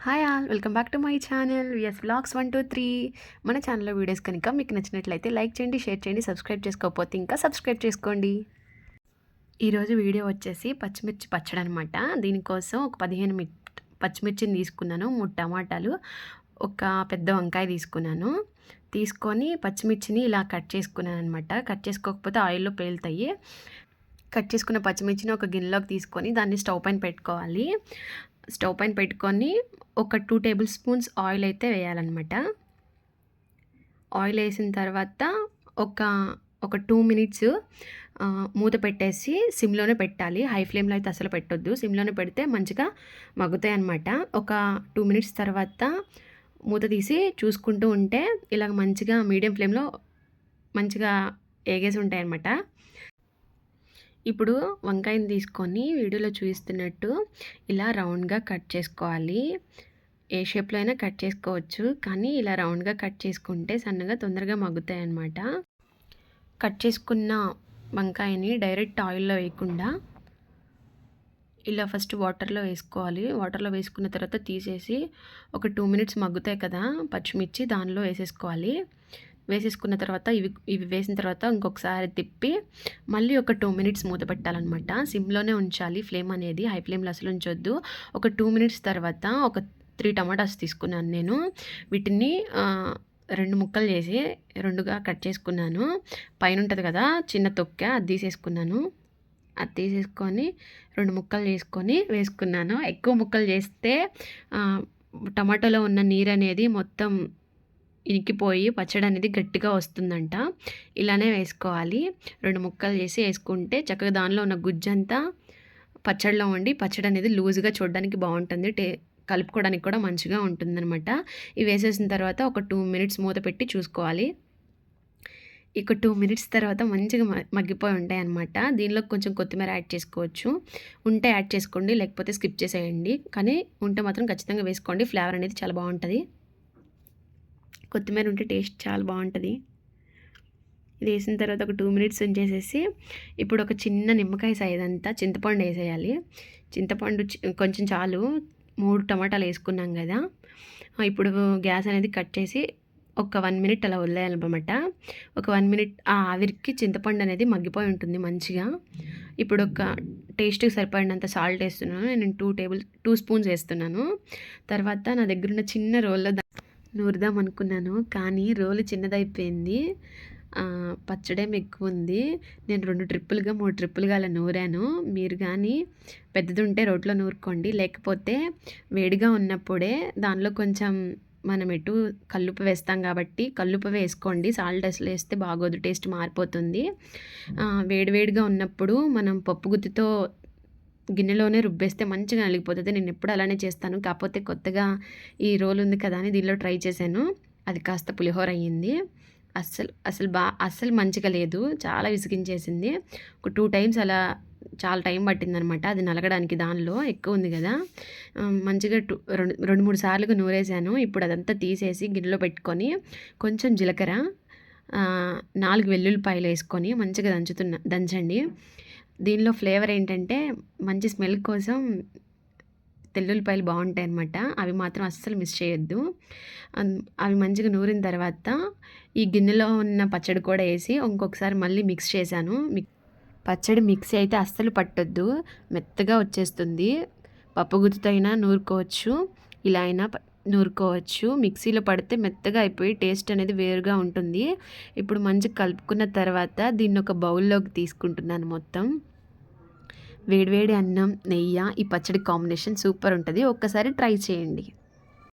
Hi all welcome back to my channel VS vlogs 123. మన ఛానల్లో videos కనుక మీకు నచ్చినట్లయితే లైక్ చేయండి, షేర్ చేయండి, సబ్స్క్రైబ్ చేసుకోకపోతే ఇంకా సబ్స్క్రైబ్ చేసుకోండి. ఈరోజు వీడియో వచ్చేసి పచ్చిమిర్చి పచ్చడి అనమాట. దీనికోసం ఒక 15 పచ్చిమిర్చిని తీసుకున్నాను, 3 టమాటాలు, ఒక పెద్ద వంకాయ తీసుకున్నాను. తీసుకొని పచ్చిమిర్చిని ఇలా కట్ చేసుకున్నాను అనమాట. కట్ చేసుకోకపోతే ఆయిల్లో పేలుతాయి. కట్ చేసుకున్న పచ్చిమిర్చిని ఒక గిన్నెలోకి తీసుకొని దాన్ని స్టవ్ పైన పెట్టుకోవాలి. స్టవ్ పైన పెట్టుకొని ఒక 2 టేబుల్ స్పూన్స్ ఆయిల్ అయితే వేయాలన్నమాట. ఆయిల్ వేసిన తర్వాత ఒక 2 మినిట్స్ మూత పెట్టేసి సిమ్లోనే పెట్టాలి. హై ఫ్లేమ్లో అయితే అసలు పెట్టొద్దు. సిమ్లోనే పెడితే మంచిగా మగ్గుతాయి అన్నమాట. ఒక 2 మినిట్స్ తర్వాత మూత తీసి చూసుకుంటూ ఉంటే ఇలాగ మంచిగా మీడియం ఫ్లేమ్లో మంచిగా ఏగేసి ఉంటాయి అన్నమాట. ఇప్పుడు వంకాయని తీసుకొని వీడియోలో చూపిస్తున్నట్టు ఇలా రౌండ్గా కట్ చేసుకోవాలి. ఏ షేప్లో అయినా కట్ చేసుకోవచ్చు, కానీ ఇలా రౌండ్గా కట్ చేసుకుంటే సన్నగా తొందరగా మగ్గుతాయి అన్నమాట. కట్ చేసుకున్న వంకాయని డైరెక్ట్ ఆయిల్లో వేయకుండా ఇలా ఫస్ట్ వాటర్లో వేసుకోవాలి. వాటర్లో వేసుకున్న తర్వాత తీసేసి ఒక 2 మినిట్స్ మగ్గుతాయి కదా పచ్చిమిర్చి, దానిలో వేసేసుకోవాలి. వేసేసుకున్న తర్వాత ఇవి వేసిన తర్వాత ఇంకొకసారి తిప్పి మళ్ళీ ఒక 2 మినిట్స్ మూత పెట్టాలన్నమాట. సిమ్లోనే ఉంచాలి ఫ్లేమ్ అనేది, హై ఫ్లేమ్లో అసలు ఉంచొద్దు. ఒక 2 మినిట్స్ తర్వాత ఒక 3 టమాటాస్ తీసుకున్నాను నేను. వీటిని 2 ముక్కలు చేసి 2గా కట్ చేసుకున్నాను. పైన ఉంటుంది కదా చిన్న తొక్క, అది తీసేసుకున్నాను. అది తీసేసుకొని 2 ముక్కలు చేసుకొని వేసుకున్నాను. ఎక్కువ ముక్కలు చేస్తే టమాటాలో ఉన్న నీరు అనేది మొత్తం ఇనికిపోయి పచ్చడి అనేది గట్టిగా వస్తుందంట. ఇలానే వేసుకోవాలి. 2 ముక్కలు చేసి వేసుకుంటే చక్కగా దానిలో ఉన్న గుజ్జంతా పచ్చడిలో ఉండి పచ్చడి అనేది లూజ్గా చూడడానికి బాగుంటుంది. కలుపుకోవడానికి కూడా మంచిగా ఉంటుందన్నమాట. ఇవి వేసేసిన తర్వాత ఒక 2 మినిట్స్ మూత పెట్టి చూసుకోవాలి. ఇక 2 మినిట్స్ తర్వాత మంచిగా మగ్గిపోయి ఉంటాయి అన్నమాట. దీనిలో కొంచెం కొత్తిమీర యాడ్ చేసుకోవచ్చు. ఉంటే యాడ్ చేసుకోండి, లేకపోతే స్కిప్ చేసేయండి. కానీ ఉంటే మాత్రం ఖచ్చితంగా వేసుకోండి. ఫ్లేవర్ అనేది చాలా బాగుంటుంది. కొత్తిమీర ఉంటే టేస్ట్ చాలా బాగుంటుంది. ఇది వేసిన తర్వాత ఒక 2 మినిట్స్ ఉంచేసేసి ఇప్పుడు ఒక చిన్న నిమ్మకాయ సైజ్ అంతా చింతపండు వేసేయాలి. చింతపండు కొంచెం చాలు. 3 టమాటాలు వేసుకున్నాం కదా. ఇప్పుడు గ్యాస్ అనేది కట్ చేసి ఒక 1 మినిట్ అలా వదిలేయాలన్నమాట. ఒక 1 మినిట్ ఆ ఆవిరికి చింతపండు అనేది మగ్గిపోయి ఉంటుంది మంచిగా. ఇప్పుడు ఒక టేస్ట్కి సరిపడినంత సాల్ట్ వేస్తున్నాను. నేను 2 స్పూన్స్ వేస్తున్నాను. తర్వాత నా దగ్గర ఉన్న చిన్న రోల్లో నూరుదాం అనుకున్నాను, కానీ రోలు చిన్నదైపోయింది. పచ్చడేం ఎక్కువ ఉంది. నేను 2 ట్రిప్పులుగా 3 ట్రిప్పులుగా అలా నూరాను. మీరు కానీ పెద్దది ఉంటే రోట్లో నూరుకోండి, లేకపోతే వేడిగా ఉన్నప్పుడే దానిలో కొంచెం మనం ఎటు కల్లుప్పు వేస్తాం కాబట్టి కల్లుప్పు వేసుకోండి. సాల్ట్ అసలు వేస్తే బాగోదు, టేస్ట్ మారిపోతుంది. వేడివేడిగా ఉన్నప్పుడు మనం పప్పు గుత్తితో గిన్నెలోనే రుబ్బేస్తే మంచిగా నలిగిపోతుంది. నేను ఎప్పుడు అలానే చేస్తాను. కాకపోతే కొత్తగా ఈ రోల్ ఉంది కదా అని దీనిలో ట్రై చేశాను. అది కాస్త పులిహోర అయ్యింది. అస్సలు మంచిగా లేదు. చాలా విసిగించేసింది. ఒక 2 టైమ్స్ అలా చాలా టైం పట్టిందనమాట అది నలగడానికి. దానిలో ఎక్కువ ఉంది కదా. మంచిగా 2-3 సార్లుగా నూరేసాను. ఇప్పుడు అదంతా తీసేసి గిన్నెలో పెట్టుకొని కొంచెం జీలకర్ర, 4 వెల్లుల్లిపాయలు వేసుకొని మంచిగా దంచండి. దీనిలో ఫ్లేవర్ ఏంటంటే మంచి స్మెల్ కోసం తెల్లుల్లిపాయలు బాగుంటాయి అన్నమాట. అవి మాత్రం అస్సలు మిస్ చేయొద్దు. అవి మంచిగా నూరిన తర్వాత ఈ గిన్నెలో ఉన్న పచ్చడి కూడా వేసి ఇంకొకసారి మళ్ళీ మిక్స్ చేశాను. పచ్చడి మిక్సీ అయితే అస్సలు పట్టొద్దు, మెత్తగా వచ్చేస్తుంది. పప్పు గుత్తితో అయినా నూరుకోవచ్చు, ఇలా అయినా నూరుకోవచ్చు. మిక్సీలో పడితే మెత్తగా అయిపోయి టేస్ట్ అనేది వేరుగా ఉంటుంది. ఇప్పుడు మంచిగా కలుపుకున్న తర్వాత దీన్ని ఒక బౌల్లోకి తీసుకుంటున్నాను. మొత్తం వేడివేడి అన్నం, నెయ్యి, ఈ పచ్చడి కాంబినేషన్ సూపర్ ఉంటుంది. ఒక్కసారి ట్రై చేయండి.